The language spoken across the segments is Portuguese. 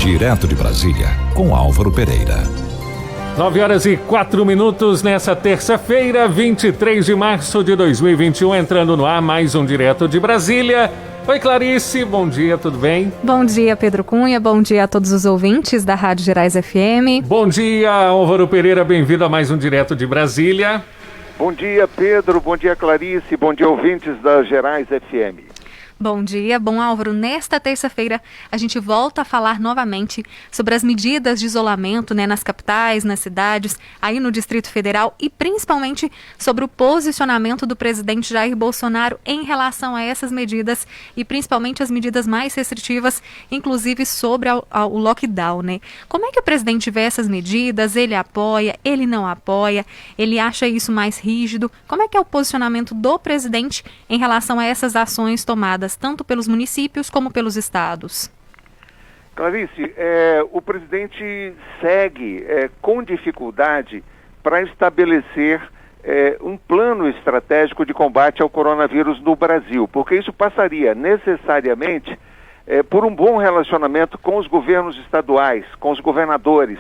Direto de Brasília, com Álvaro Pereira. 9h04 nessa terça-feira, 23 de março de 2021, entrando no ar mais um Direto de Brasília. Oi, Clarice, bom dia, tudo bem? Bom dia, Pedro Cunha, bom dia a todos os ouvintes da Rádio Gerais FM. Bom dia, Álvaro Pereira, bem-vindo a mais um Direto de Brasília. Bom dia, Pedro, bom dia, Clarice, bom dia, ouvintes da Gerais FM. Bom dia, bom Álvaro, nesta terça-feira a gente volta a falar novamente sobre as medidas de isolamento, nas capitais, nas cidades, aí no Distrito Federal e principalmente sobre o posicionamento do presidente Jair Bolsonaro em relação a essas medidas e principalmente as medidas mais restritivas, inclusive sobre o lockdown, Como é que o presidente vê essas medidas? Ele apoia, ele não apoia, ele acha isso mais rígido? Como é que é o posicionamento do presidente em relação a essas ações tomadas tanto pelos municípios como pelos estados? Clarice, o presidente segue com dificuldade para estabelecer um plano estratégico de combate ao coronavírus no Brasil, porque isso passaria necessariamente por um bom relacionamento com os governos estaduais, com os governadores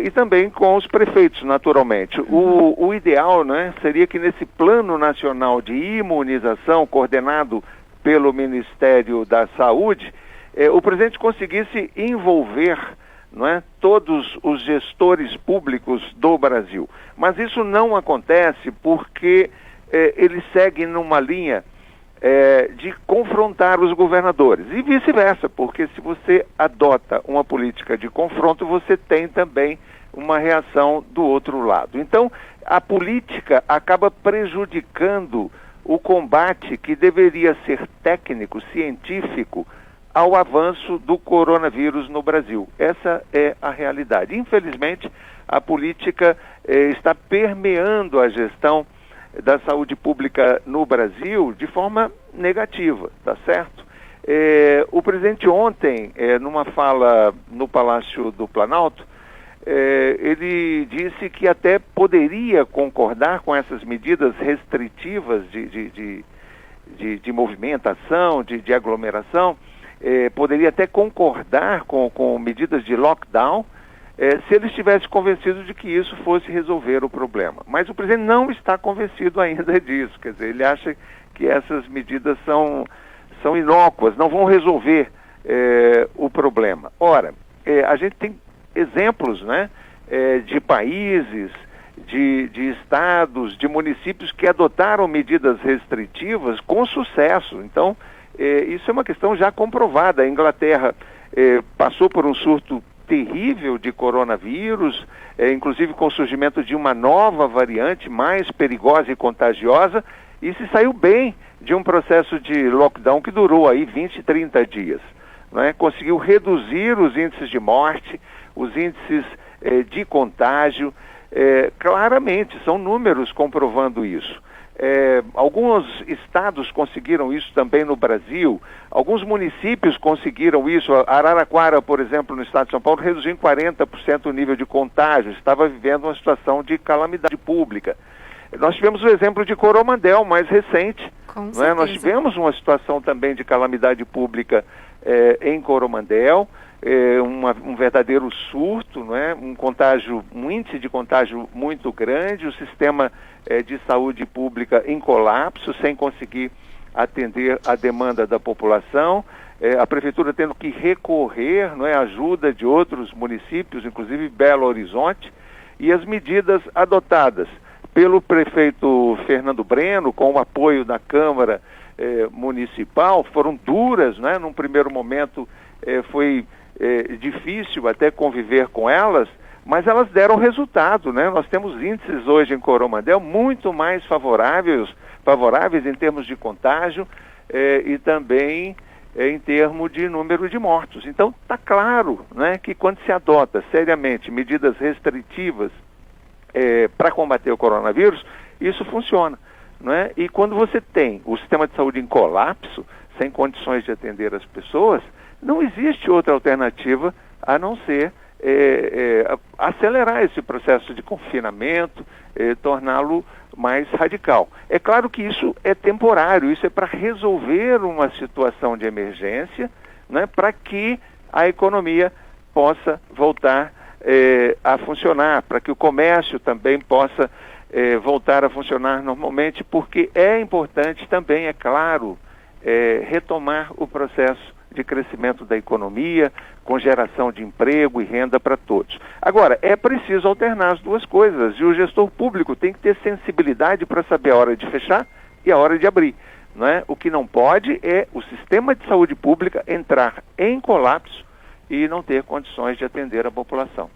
e também com os prefeitos, naturalmente. O ideal, seria que nesse plano nacional de imunização coordenado pelo Ministério da Saúde, o presidente conseguisse envolver todos os gestores públicos do Brasil. Mas isso não acontece porque ele segue numa linha de confrontar os governadores e vice-versa, porque se você adota uma política de confronto, você tem também uma reação do outro lado. Então, a política acaba prejudicando o combate que deveria ser técnico, científico, ao avanço do coronavírus no Brasil. Essa é a realidade. Infelizmente, a política está permeando a gestão da saúde pública no Brasil de forma negativa, tá certo? O presidente ontem, numa fala no Palácio do Planalto, ele disse que até poderia concordar com essas medidas restritivas de movimentação, de aglomeração, poderia até concordar com medidas de lockdown, se ele estivesse convencido de que isso fosse resolver o problema. Mas o presidente não está convencido ainda disso, quer dizer, ele acha que essas medidas são inócuas, não vão resolver o problema. Ora, a gente tem exemplos, de países, de estados, de municípios que adotaram medidas restritivas com sucesso. Então, isso é uma questão já comprovada. A Inglaterra passou por um surto terrível de coronavírus, inclusive com o surgimento de uma nova variante mais perigosa e contagiosa, e se saiu bem de um processo de lockdown que durou aí 20, 30 dias. Conseguiu reduzir os índices de morte, os índices de contágio, claramente, são números comprovando isso. Alguns estados conseguiram isso também no Brasil, alguns municípios conseguiram isso. Araraquara, por exemplo, no estado de São Paulo, reduziu em 40% o nível de contágio, estava vivendo uma situação de calamidade pública. Nós tivemos o exemplo de Coromandel, mais recente. Nós tivemos uma situação também de calamidade pública em Coromandel, um verdadeiro surto, um índice de contágio muito grande, o sistema de saúde pública em colapso, sem conseguir atender a demanda da população, a prefeitura tendo que recorrer à ajuda de outros municípios, inclusive Belo Horizonte, e as medidas adotadas pelo prefeito Fernando Breno, com o apoio da Câmara Municipal, foram duras, num primeiro momento foi difícil até conviver com elas, mas elas deram resultado, Nós temos índices hoje em Coromandel muito mais favoráveis em termos de contágio e também em termos de número de mortos. Então, está claro, que quando se adota seriamente medidas restritivas para combater o coronavírus, isso funciona. E quando você tem o sistema de saúde em colapso, sem condições de atender as pessoas, não existe outra alternativa a não ser acelerar esse processo de confinamento, torná-lo mais radical. É claro que isso é temporário, isso é para resolver uma situação de emergência, para que a economia possa voltar a funcionar, para que o comércio também possa voltar a funcionar normalmente, porque é importante também, é claro, retomar o processo de crescimento da economia, com geração de emprego e renda para todos. Agora, é preciso alternar as duas coisas, e o gestor público tem que ter sensibilidade para saber a hora de fechar e a hora de abrir. Não é? O que não pode é o sistema de saúde pública entrar em colapso e não ter condições de atender a população.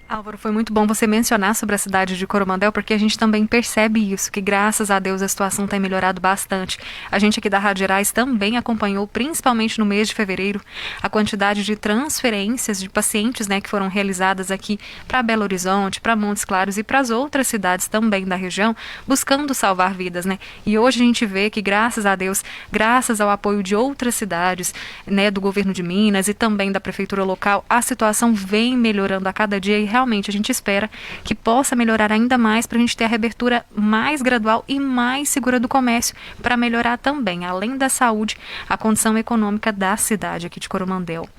Álvaro, foi muito bom você mencionar sobre a cidade de Coromandel, porque a gente também percebe isso, que graças a Deus a situação tem melhorado bastante. A gente aqui da Rádio Gerais também acompanhou, principalmente no mês de fevereiro, a quantidade de transferências de pacientes, né, que foram realizadas aqui para Belo Horizonte, para Montes Claros e para as outras cidades também da região, buscando salvar vidas, né? E hoje a gente vê que, graças a Deus, graças ao apoio de outras cidades, né, do governo de Minas e também da prefeitura local, a situação vem melhorando a cada dia e realmente a gente espera que possa melhorar ainda mais para a gente ter a reabertura mais gradual e mais segura do comércio, para melhorar também, além da saúde, a condição econômica da cidade aqui de Coromandel.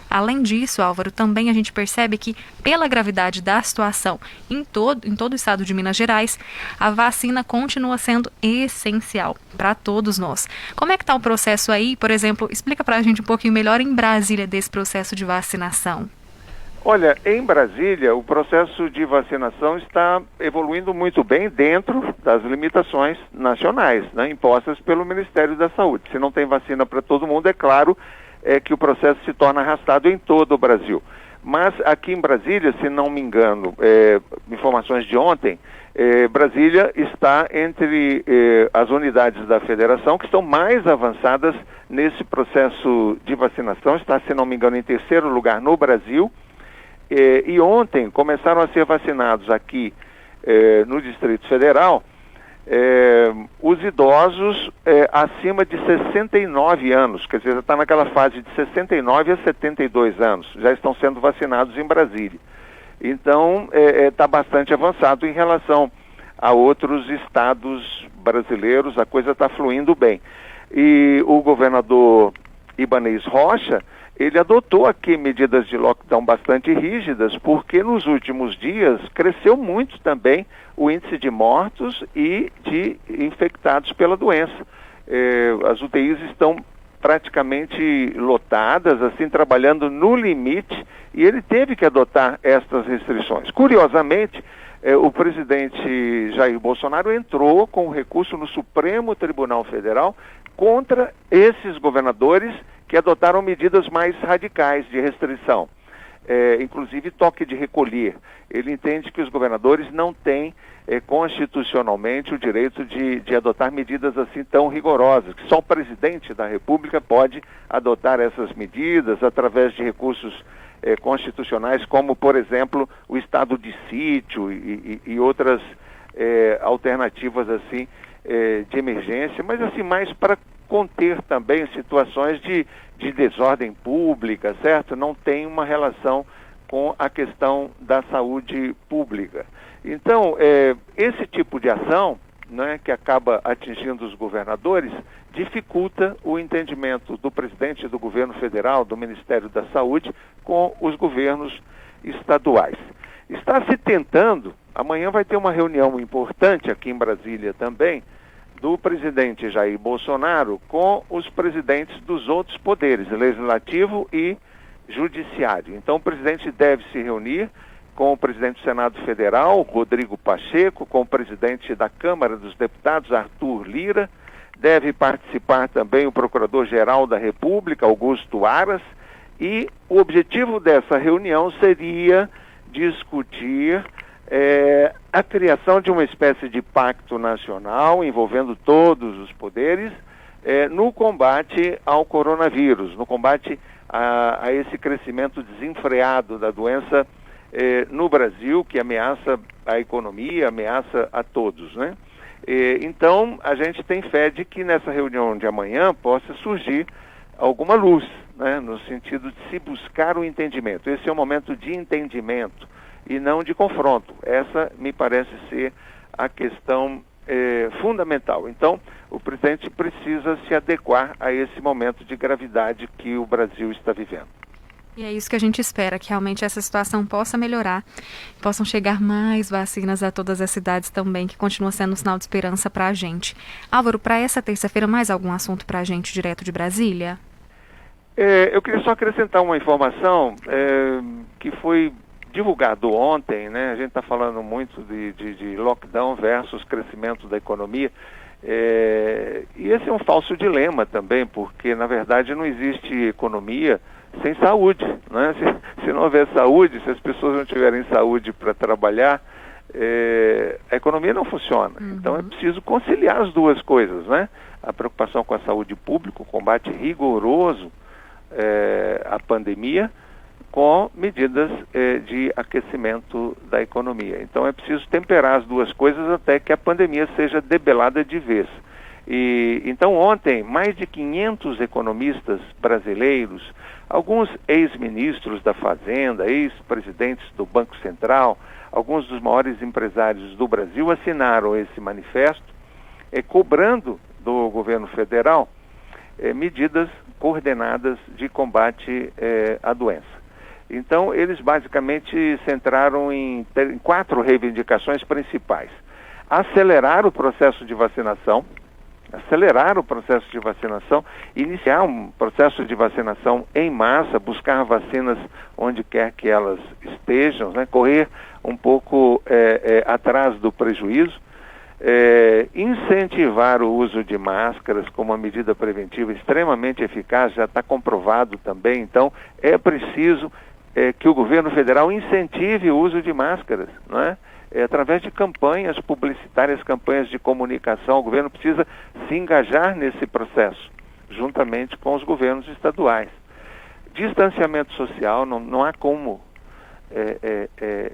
Além disso, Álvaro, também a gente percebe que, pela gravidade da situação em todo o estado de Minas Gerais, a vacina continua sendo essencial para todos nós. Como é que está o processo aí? Por exemplo, explica para a gente um pouquinho melhor em Brasília desse processo de vacinação. Olha, em Brasília, o processo de vacinação está evoluindo muito bem dentro das limitações nacionais, né, impostas pelo Ministério da Saúde. Se não tem vacina para todo mundo, é claro que o processo se torna arrastado em todo o Brasil. Mas aqui em Brasília, se não me engano, informações de ontem, Brasília está entre as unidades da federação que estão mais avançadas nesse processo de vacinação. Está, se não me engano, em terceiro lugar no Brasil. E ontem começaram a ser vacinados aqui no Distrito Federal os idosos acima de 69 anos, quer dizer, já está naquela fase de 69 a 72 anos, já estão sendo vacinados em Brasília. Então, está bastante avançado em relação a outros estados brasileiros, a coisa está fluindo bem. E o governador Ibanez Rocha, ele adotou aqui medidas de lockdown bastante rígidas, porque nos últimos dias cresceu muito também o índice de mortos e de infectados pela doença. As UTIs estão praticamente lotadas, assim, trabalhando no limite, e ele teve que adotar estas restrições. Curiosamente, o presidente Jair Bolsonaro entrou com recurso no Supremo Tribunal Federal contra esses governadores que adotaram medidas mais radicais de restrição, inclusive toque de recolher. Ele entende que os governadores não têm constitucionalmente o direito de adotar medidas assim tão rigorosas, que só o presidente da República pode adotar essas medidas através de recursos constitucionais, como, por exemplo, o estado de sítio e outras alternativas assim de emergência, mas assim mais para conter também situações de desordem pública, certo? Não tem uma relação com a questão da saúde pública. Então, esse tipo de ação, né, que acaba atingindo os governadores, dificulta o entendimento do presidente do governo federal, do Ministério da Saúde, com os governos estaduais. Está se tentando, amanhã vai ter uma reunião importante aqui em Brasília também, do presidente Jair Bolsonaro com os presidentes dos outros poderes, legislativo e judiciário. Então o presidente deve se reunir com o presidente do Senado Federal, Rodrigo Pacheco, com o presidente da Câmara dos Deputados, Arthur Lira, deve participar também o Procurador-Geral da República, Augusto Aras, e o objetivo dessa reunião seria discutir a criação de uma espécie de pacto nacional envolvendo todos os poderes no combate ao coronavírus, no combate a esse crescimento desenfreado da doença no Brasil, que ameaça a economia, ameaça a todos, né? Então, a gente tem fé de que nessa reunião de amanhã possa surgir alguma luz, né, no sentido de se buscar o entendimento. Esse é um momento de entendimento e não de confronto. Essa me parece ser a questão fundamental. Então, o presidente precisa se adequar a esse momento de gravidade que o Brasil está vivendo. E é isso que a gente espera, que realmente essa situação possa melhorar, possam chegar mais vacinas a todas as cidades também, que continua sendo um sinal de esperança para a gente. Álvaro, para essa terça-feira, mais algum assunto para a gente direto de Brasília? Eu queria só acrescentar uma informação que foi divulgado ontem, né? A gente está falando muito de lockdown versus crescimento da economia. E esse é um falso dilema também, porque na verdade não existe economia sem saúde, né? Se não houver saúde, se as pessoas não tiverem saúde para trabalhar, a economia não funciona. Então é preciso conciliar as duas coisas, né? A preocupação com a saúde pública, o combate rigoroso à pandemia, com medidas de aquecimento da economia. Então é preciso temperar as duas coisas até que a pandemia seja debelada de vez. Então ontem, mais de 500 economistas brasileiros, alguns ex-ministros da Fazenda, ex-presidentes do Banco Central, alguns dos maiores empresários do Brasil assinaram esse manifesto, cobrando do governo federal medidas coordenadas de combate à doença. Então, eles basicamente centraram em 4 reivindicações principais. Acelerar o processo de vacinação, iniciar um processo de vacinação em massa, buscar vacinas onde quer que elas estejam, né? Correr um pouco atrás do prejuízo, incentivar o uso de máscaras como uma medida preventiva extremamente eficaz, já está comprovado também. Então, é preciso que o governo federal incentive o uso de máscaras, não é? Através de campanhas publicitárias, campanhas de comunicação. O governo precisa se engajar nesse processo, juntamente com os governos estaduais. Distanciamento social, não há como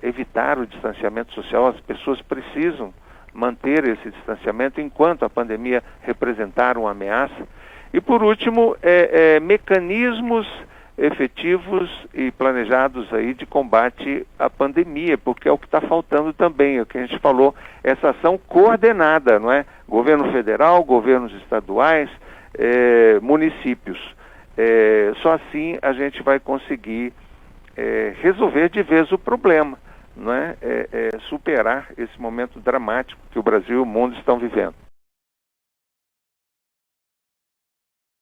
evitar o distanciamento social. As pessoas precisam manter esse distanciamento enquanto a pandemia representar uma ameaça. E, por último, mecanismos efetivos e planejados aí de combate à pandemia, porque é o que está faltando também, é o que a gente falou, essa ação coordenada, não é? Governo federal, governos estaduais, municípios. Só assim a gente vai conseguir resolver de vez o problema, não é? Superar esse momento dramático que o Brasil e o mundo estão vivendo.